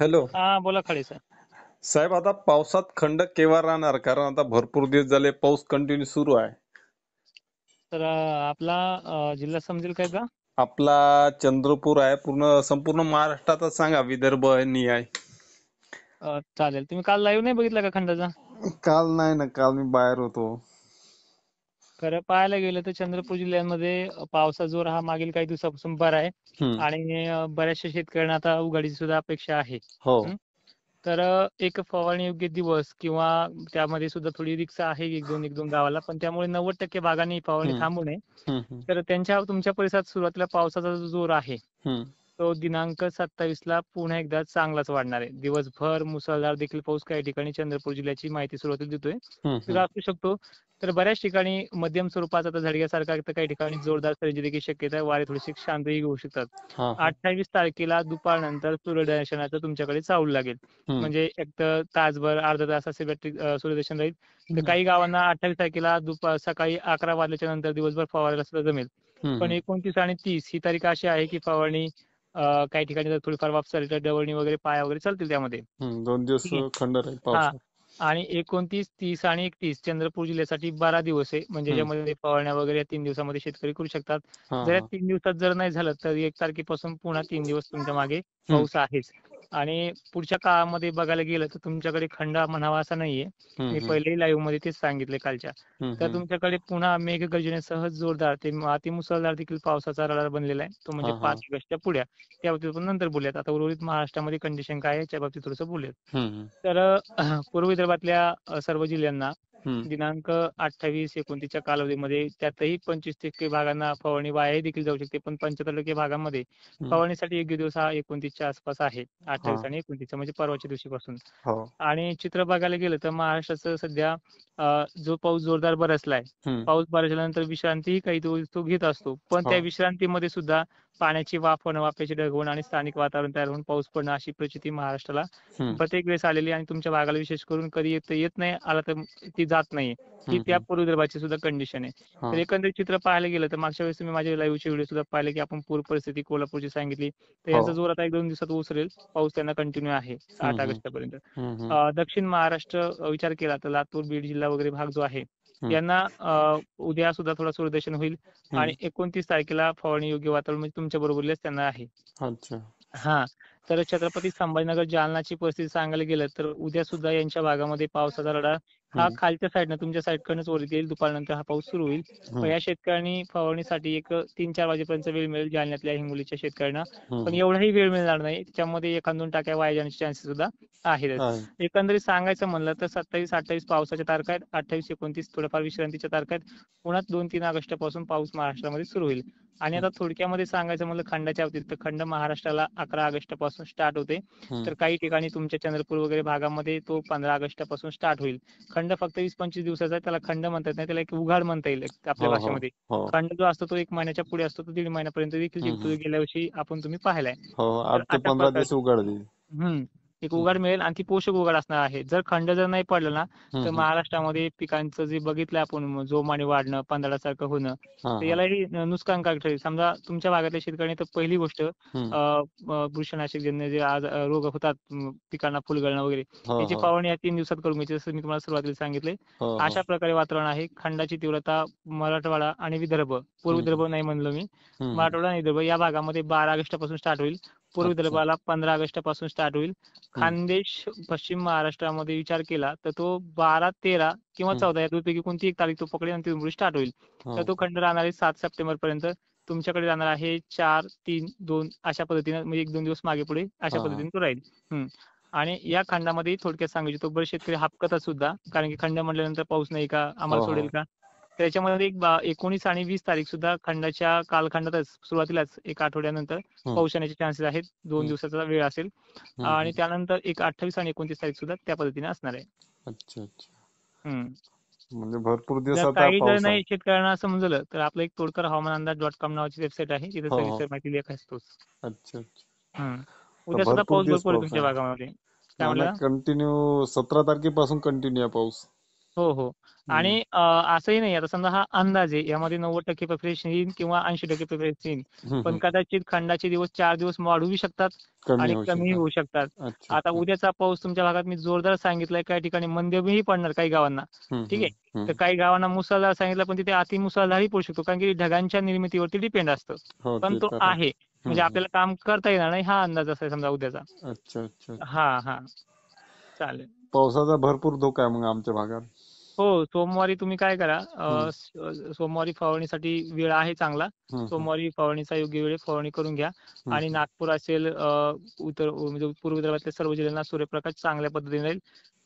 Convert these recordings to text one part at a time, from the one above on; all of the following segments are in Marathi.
हॅलो हा बोला खडे सर. साहेब, आता पावसात खंड केव्हा राहणार? कारण आता भरपूर दिवस झाले पाऊस कंटिन्यू सुरू आहे. तर आपला जिल्हा समजेल काय का? आपला चंद्रपूर आहे, पूर्ण संपूर्ण महाराष्ट्रातच सांगा, विदर्भ नाही आहे. चालेल. तुम्ही काल लाईव्ह नाही बघितला का खंडाचा? काल नाही ना, काल मी बाहेर होतो. खरं पाहायला गेलं तर चंद्रपूर जिल्ह्यामध्ये पावसाचा जोर हा मागील काही दिवसापासून बरा आहे हम्म. आणि बऱ्याचशा शेतकऱ्यांना आता उघाडीची सुद्धा अपेक्षा आहे. हो. हं? तर एक फवारणी योग्य दिवस किंवा त्यामध्ये सुद्धा थोडी रिक्षा आहे एक दोन गावाला, पण त्यामुळे 90% भागांनी फवारणी हम्म. थांबू नये. हम्म. हम्म. तर तुमच्या परिसरात सुरुवातीला पावसाचा जो जोर आहे हम्म. तो दिनांक 27 ला पुन्हा एकदा चांगलाच वाढणार आहे. दिवसभर मुसळधार देखील पाऊस काही ठिकाणी चंद्रपूर जिल्ह्याची माहिती सुरुवातीला देतोय. तर हम्म. असू शकतो. तर बऱ्याच ठिकाणी मध्यम स्वरूपाचा आता झडग्यासारखा, तर काही ठिकाणी जोरदार सर्दी देखील शक्यता आहे. वारे थोडेसे शांतही होऊ शकतात. हा हा 28 तारखेला दुपारनंतर सूर्यदर्शनाचं तुमच्याकडे चाहूल लागेल. हम्म. म्हणजे एक तर तासभर अर्धा तास असे सूर्यदर्शन राहील. तर हम्म. काही गावांना 28 तारखेला सकाळी 11 वाजल्याच्या नंतर दिवसभर फवारायला सुद्धा जमेल. पण हम्म. 29 आणि 30 ही तारीख अशी आहे की फवारणी काही ठिकाणी जर थोडीफार वापस आली तर डवळणी वगैरे पाया वगैरे चालतील त्यामध्ये. 2 दिवस ठीक आहे. खंड राहील हा. पावसात. आणि 29, 30 आणि 31 चंद्रपूर जिल्ह्यासाठी 12 दिवस आहे. म्हणजे हम्म. ज्यामध्ये फवारण्या वगैरे या 3 दिवसामध्ये शेतकरी करू शकतात. हा जर या हा 3 दिवसात जर नाही झालं तर 1 तारखेपासून पुन्हा 3 दिवस तुमच्या मागे हम्म. पाऊस आहेच. आणि पुढच्या काळामध्ये बघायला गेलं तर तुमच्याकडे खंड म्हणावा असा नाहीये. हम्म. मी हम्म. पहिलेही लाईव्ह मध्ये तेच सांगितले कालच्या. हम्म. तर हम्म. तुमच्याकडे पुन्हा मेघगर्जनेसह जोरदार ते अतिमुसळधार देखील पावसाचा रडार बनलेला आहे. तो म्हणजे हा हा 5 ऑगस्टच्या पुढ्या. त्या बाबतीत आपण नंतर बोलूयात. आता उर्वरित महाराष्ट्रामध्ये कंडिशन काय आहे याच्या बाबतीत थोडंसं बोलूयात. हम्म. तर पूर्व विदर्भातल्या सर्व जिल्ह्यांना हम्म. दिनांक 28, 29 च्या कालावधीमध्ये त्यातही 25% भागांना फवारणी वायाही देखील जाऊ शकते. पण 75% भागांमध्ये हम्म. फवारणीसाठी योग्य दिवस हा 29च्या आसपास आहे. हा 28 आणि 29 म्हणजे परवाच्या दिवशीपासून. हो. आणि चित्र बघायला गेलं तर महाराष्ट्राचं सध्या जो पाऊस जोरदार बरसलाय. हम्म. पाऊस बरसल्यानंतर विश्रांतीही काही तो घेत असतो. पण हो. त्या विश्रांतीमध्ये सुद्धा पाण्याची वाफ होणं, वाफ्याची ढग होणं आणि स्थानिक वातावरण तयार होऊन पाऊस पडणं अशी परिस्थिती महाराष्ट्राला हम्म. प्रत्येक वेळेस आलेली आणि तुमच्या भागाला विशेष करून कधी येत नाही आला तर ती जात नाहीये. ही त्या हम्म. पूर्व विदर्भाची सुद्धा कंडिशन आहे. हा तर एकंदरीत चित्र पाहायला गेलं तर मागच्या वेळेस तुम्ही माझे लाईव्हचे व्हिडिओ सुद्धा पाहिले की आपण पूर परिस्थिती कोल्हापूरची सांगितली. तर हो. यांचा जोर आता 1-2 दिवसात ओसरेल. पाऊस त्यांना कंटिन्यू आहे 8 हम्म. ऑगस्टपर्यंत. हम्म. दक्षिण महाराष्ट्र विचार केला तर लातूर, बीड जिल्हा वगैरे भाग जो आहे हम्म. यांना उद्या सुद्धा थोडा सूर्यदर्शन होईल आणि हम्म. 29 तारखेला फवारणी योग्य वातावरण म्हणजे तुमच्या बरोबरीलाच त्यांना आहे. अच्छा. हा. तर छत्रपती संभाजीनगर जालनाची परिस्थिती सांगायला गेलं तर उद्या सुद्धा यांच्या भागामध्ये पावसाचा रडार हा हम्म. खालच्या साईडनं तुमच्या साईडकडनंच वरती येईल. दुपारनंतर हा पाऊस सुरू होईल. पण हम्म. या शेतकऱ्यांनी फवारणीसाठी एक 3-4 वाजेपर्यंत वेळ मिळेल जालन्यातल्या हिंगोलीच्या शेतकऱ्यांना. पण हम्म. एवढाही वेळ मिळणार नाही. त्याच्यामध्ये 1-2 टाक्या वाया जाण्याचे चान्सेस सुद्धा आहेतच. आहे. एकंदरीत सांगायचं म्हणलं तर 27-28 पावसाच्या तारखा आहेत. 28-29 थोड्याफार विश्रांतीच्या तारखा आहेत. पुन्हा 2-3 ऑगस्टपासून पाऊस महाराष्ट्रामध्ये सुरू होईल. आणि आता थोडक्यामध्ये सांगायचं म्हणलं खंडाच्या बाबतीत तर खंड महाराष्ट्राला 11 ऑगस्टपासून स्टार्ट होते. हम्म. तर काही ठिकाणी तुमच्या चंद्रपूर वगैरे भागामध्ये तो 15 ऑगस्टपासून स्टार्ट होईल. खंड फक्त 20-25 दिवसाचा आहे. त्याला खंड म्हणता येत नाही. त्याला एक उघाड म्हणता येईल आपल्या हो हो भाषेमध्ये. हो. खंड जो असतो तो 1 महिन्याच्या पुढे असतो. तो 1.5 महिन्यापर्यंत देखील टिकतो. हम्म. गेल्या वर्षी तुम्ही पाहिलाय. हो, तर 8 ते अशा 15 दिवस प्रकारचं उघडली. एक उघाड मिळेल आणि ती पोषक उघाड असणार आहे. जर खंड जर नाही पडलं ना तर हम्म. महाराष्ट्रामध्ये पिकांचं जे बघितलं आपण जोमाने वाढणं, पंधरासारखं होणं, हा तर हा. यालाही नुकसानकारक ठरेल. समजा तुमच्या भागातल्या शेतकऱ्यांनी तर पहिली गोष्ट हम्म. बुरशीनाशकजन्य जे आज रोग होतात पिकांना फुलगळणं वगैरे हो याची हो फवारणी या 3 दिवसात करून घ्यायची जसं मी तुम्हाला सुरुवातीला सांगितले. हो हो. अशा प्रकारे वातावरण आहे. खंडाची तीव्रता मराठवाडा आणि विदर्भ, पूर्व हम्म. विदर्भ नाही म्हणलो मी, हम्म. मराठवाडा आणि विदर्भ या भागामध्ये 12 ऑगस्टपासून स्टार्ट होईल. पूर्व अच्छा. विदर्भाला 15 ऑगस्टपासून स्टार्ट होईल. हम्म. खानदेश पश्चिम महाराष्ट्रामध्ये विचार केला तर तो 12, 13 किंवा हम्म. 14 या दोनपैकी कोणती एक तारीख तो पकडेल आणि तिथून स्टार्ट होईल. हो. तर तो खंड राहणार आहे 7 सप्टेंबर पर्यंत. तुमच्याकडे जाणार आहे 4, 3, 2 अशा पद्धतीने म्हणजे 1-2 दिवस मागे पुढे अशा हा हा. पद्धतीने तो राहील. आणि या खंडामध्ये थोडक्यात सांगायचे तो बरेच शेतकरी हापकतात सुद्धा कारण की खंड म्हटल्यानंतर पाऊस नाही का आम्हाला हो हो. सोडेल का. त्याच्यामध्ये 19 आणि 20 तारीख सुद्धा खंडाच्या कालखंडातच सुरुवातीलाच 1 आठवड्यानंतर हम्म. पाऊस येण्याचे चान्सेस आहेत. 2 हम्म. दिवसाचा वेळ असेल. आणि हम्म. त्यानंतर एक 28 आणि 29 तारीख सुद्धा त्या पद्धतीने असणार आहे. अच्छा अच्छा. हम्म. म्हणजे भरपूर जर दिवसाचा काही जर पाऊस आहे. नाही शेतकऱ्यांना समजलं तर आपलं एक तोडकर हवामान अंदाज.com नावाची वेबसाईट आहे. तिथे हो हो. सविस्तर माहिती लेख असतोच. अच्छा अच्छा. हम्म. तर उद्या सुद्धा भरपूर पाऊस दिवस भरपूर आहे पाऊस तुमच्या आहे. भागामध्ये. काय नाही म्हटलं? कंटिन्यू 17 तारखेपासून कंटिन्यू आहे पाऊस. हो हो. आणि असंही नाही, आता समजा हा अंदाज आहे, यामध्ये 90% प्रिपरेशन येईल किंवा 80% प्रिपरेशन येईल, हम्म, पण कदाचित खंडाचे दिवस 4 दिवस वाढूही शकतात कमी आणि होऊ कमीही शकतात. होऊ शकतात. अच्छा आता अच्छा. उद्याचा पाऊस तुमच्या भागात मी जोरदार सांगितलाय, काही ठिकाणी मंदीही पडणार काही गावांना. हम्म, ठीक हम्म, आहे. तर हम्म. काही गावांना मुसळधार सांगितलं, पण तिथे अतिमुसळधारही पडू शकतो, कारण की ढगांच्या निर्मितीवरती डिपेंड असतं. हो पण ते तो तर आहे, आहेच. म्हणजे आपल्याला काम करता येणार नाही हा अंदाज असा आहे समजा उद्याचा. अच्छा अच्छा अच्छा. हा हा. चालेल. पावसाचा भरपूर धोका आहे मग आमच्या भागात. हो, सोमवारी तुम्ही काय करा, हम्म, सोमवारी फवारणीसाठी वेळ आहे चांगला. हम्म, हम्म, सोमवारी फवारणीचा योग्य वेळी फवारणी करून घ्या. हम्म. आणि नागपूर असेल, म्हणजे पूर्व विदर्भातल्या सर्व जिल्ह्यांना सूर्यप्रकाश चांगल्या पद्धतीने राहील.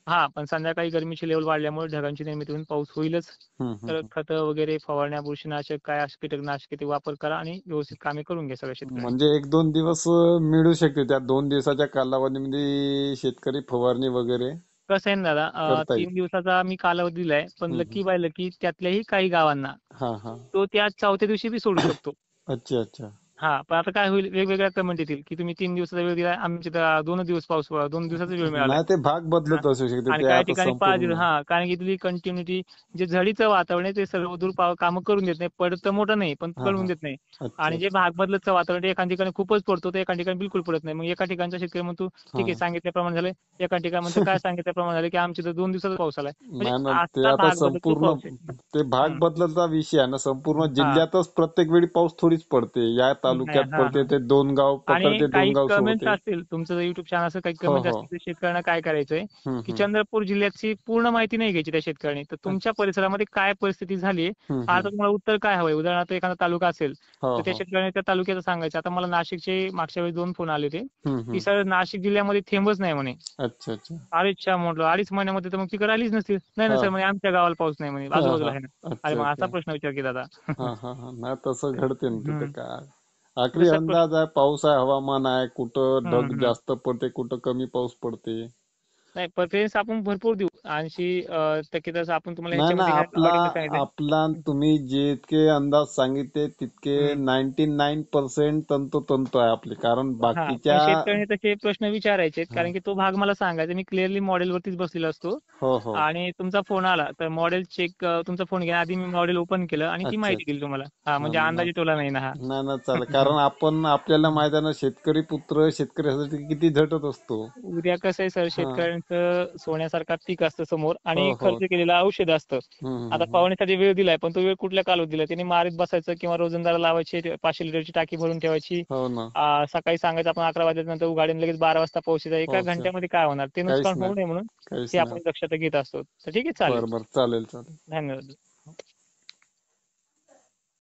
हा, पण संध्याकाळी गरमीची लेवल वाढल्यामुळे ढगांची निर्मिती होऊन पाऊस होईलच. हम्म, तर हम्म. खतं वगैरे फवारण्या, बुरशीनाशक काय असं कीटकनाशके ते वापर करा आणि व्यवस्थित कामे करून घ्या सगळ्या शेतकऱ्यांनी. म्हणजे 1-2 दिवस मिळू शकते, त्या 2 दिवसाच्या कालावधीमध्ये शेतकरी फवारणी वगैरे कसं आहे ना दादा, करता येईल. 3 दिवसाचा मी कालावधी दिलाय, पण हम्म, हम्म. लकी बाय लकी त्यातल्याही काही गावांना हा हा. तो त्या 4थ्या दिवशी बी सोडू शकतो. अच्छा अच्छा. हा, पण आता काय होईल, वेगवेगळ्या कमेंट येतील की तुम्ही 3 दिवसाचा वेळ दिला, आमच्या तर 2 दिवस पाऊस, 2 दिवसाचा वेळ मिळालाय. नाही, ते भाग हा. बदलत असू शकते, आणि ते काही आता ठिकाणी 5 दिवस, संपूर्ण. हा, कारण की तुझी कंटिन्युटी, जे झडीचं वातावरण आहे ते सर्व दूर कामं करून देत नाही. पडतं मोठं नाही, पण हा कळून हा. देत नाही. अच्छा आणि जे अच्छा. भाग बदलतचं वातावरण आहे, एका ठिकाणी खूपच पडतो, तर एका ठिकाणी बिलकुल पडत नाही. मग एका ठिकाणचा शेतकरी म्हणतो हा. ठीक आहे सांगितल्याप्रमाणे झालंय, एका ठिकाणी म्हणतो काय सांगितल्याप्रमाणे झालं, की आमच्या तर 2 दिवसाचा पाऊस आलाय. म्हणजे नाही ना, ते असा आता भाग बदलतो संपूर्ण पाऊस आहे. ते भाग हम्म. बदलचा विषय आहे ना, संपूर्ण हा. जिल्ह्यातच प्रत्येक वेळी पाऊस थोडीच पडते. या नाही. तालुक्यात हा पडते, हा. ते 2 गाव आणि पकडते, 2 काही गाव कमेंट्स सोडते. असतील, तुमचं जर युट्यूब चॅनल असेल, काही हो कमेंट हो. असतील, तर शेतकऱ्यांना काय करायचंय, हम्म की हम्म. चंद्रपूर जिल्ह्याची पूर्ण माहिती नाही घ्यायची त्या शेतकऱ्यांनी, तर तुमच्या अच्छा. परिसरामध्ये काय परिस्थिती झाली, आता हम्म. तुम्हाला उत्तर काय हवंय. उदाहरणार्थ एखादा तालुका असेल, हो तर त्या हो. शेतकऱ्याने त्या तालुक्याचं सांगायचं. आता मला नाशिकचे मागच्या वेळी 2 फोन आले होते, की हम्म. सर नाशिक जिल्ह्यामध्ये थेंबच नाही म्हणे. अच्छा अच्छा. अच्छा म्हटलं, 2.5 महिन्यामध्ये तर मग तिकडे आलीच नसतील. नाही ना हा सर म्हणे, आमच्या गावाला पाऊस नाही म्हणे, हा आजूबाजूला हा. आहे ना. अरे अच्छा मग असा अच्छा. प्रश्न विचार की दादा. हा हा हा. नाही, तसं घडते ना तिथं हम्म. काय. आखरी तसा प्रश्न. अंदाज आहे, पाऊस आहे, हवामान आहे, कुठं हम्म ढग हम्म. जास्त पडते, कुठं कमी पाऊस पडते. नाही, प्रेफरन्स आपण भरपूर देऊ. 80% तसं आपण तुम्हाला नाही ना, ह्याच्यामध्ये काय आपला ऑडिओमध्ये सांगितलंय. आपला तुम्ही जितके अंदाज सांगितले तितके हम्म. 99% तंतोतंत आहे आपले, कारण हा, पण बाकीच्या. शेतकऱ्यांनी तसे प्रश्न विचारायचे, हा. कारण की तो भाग मला सांगायचा. मी क्लिअरली मॉडेलवरतीच बसलेलो असतो. हो हो. आणि तुमचा फोन आला तर मॉडेल चेक, तुमचा फोन घ्या आधी, मी मॉडेल ओपन केलं आणि ती अच्छा माहिती अच्छा. दिली तुम्हाला. हा, हा म्हणजे ना. अंदाजे टोला नाही ना हा. नाही ना, चालेल, कारण आपल्याला माहित आहे ना, शेतकरी पुत्र शेतकऱ्यासाठी किती झटत असतो. उद्या कसं आहे सर, हा. शेतकऱ्यांचं सोन्यासारखा पीक असतं समोर हो आणि हो. खर्च केलेलं औषध असतं. आता हम्म. फवारणीसाठी वेळ दिलाय, पण तो वेळ कुठल्या कालावधीत दिलाय, त्यांनी मारीत बसायचं किंवा रोजंदारा लावायची, 500 लिटरची टाकी भरून ठेवायची. हो ना. सकाळी सांगायचं आपण 11 वाजल्यानंतर उघाडून लगेच 12 वाजता पाऊस. एका पाऊस आहे. घंट्यामध्ये काय होणार, ते काहीच नुकसान नाही. होऊ नये म्हणून काहीच ते नाही. आपण दक्षता घेत असतो. तर ठीक आहे, चालेल. बरं बरं, चालेल चालेल. धन्यवाद.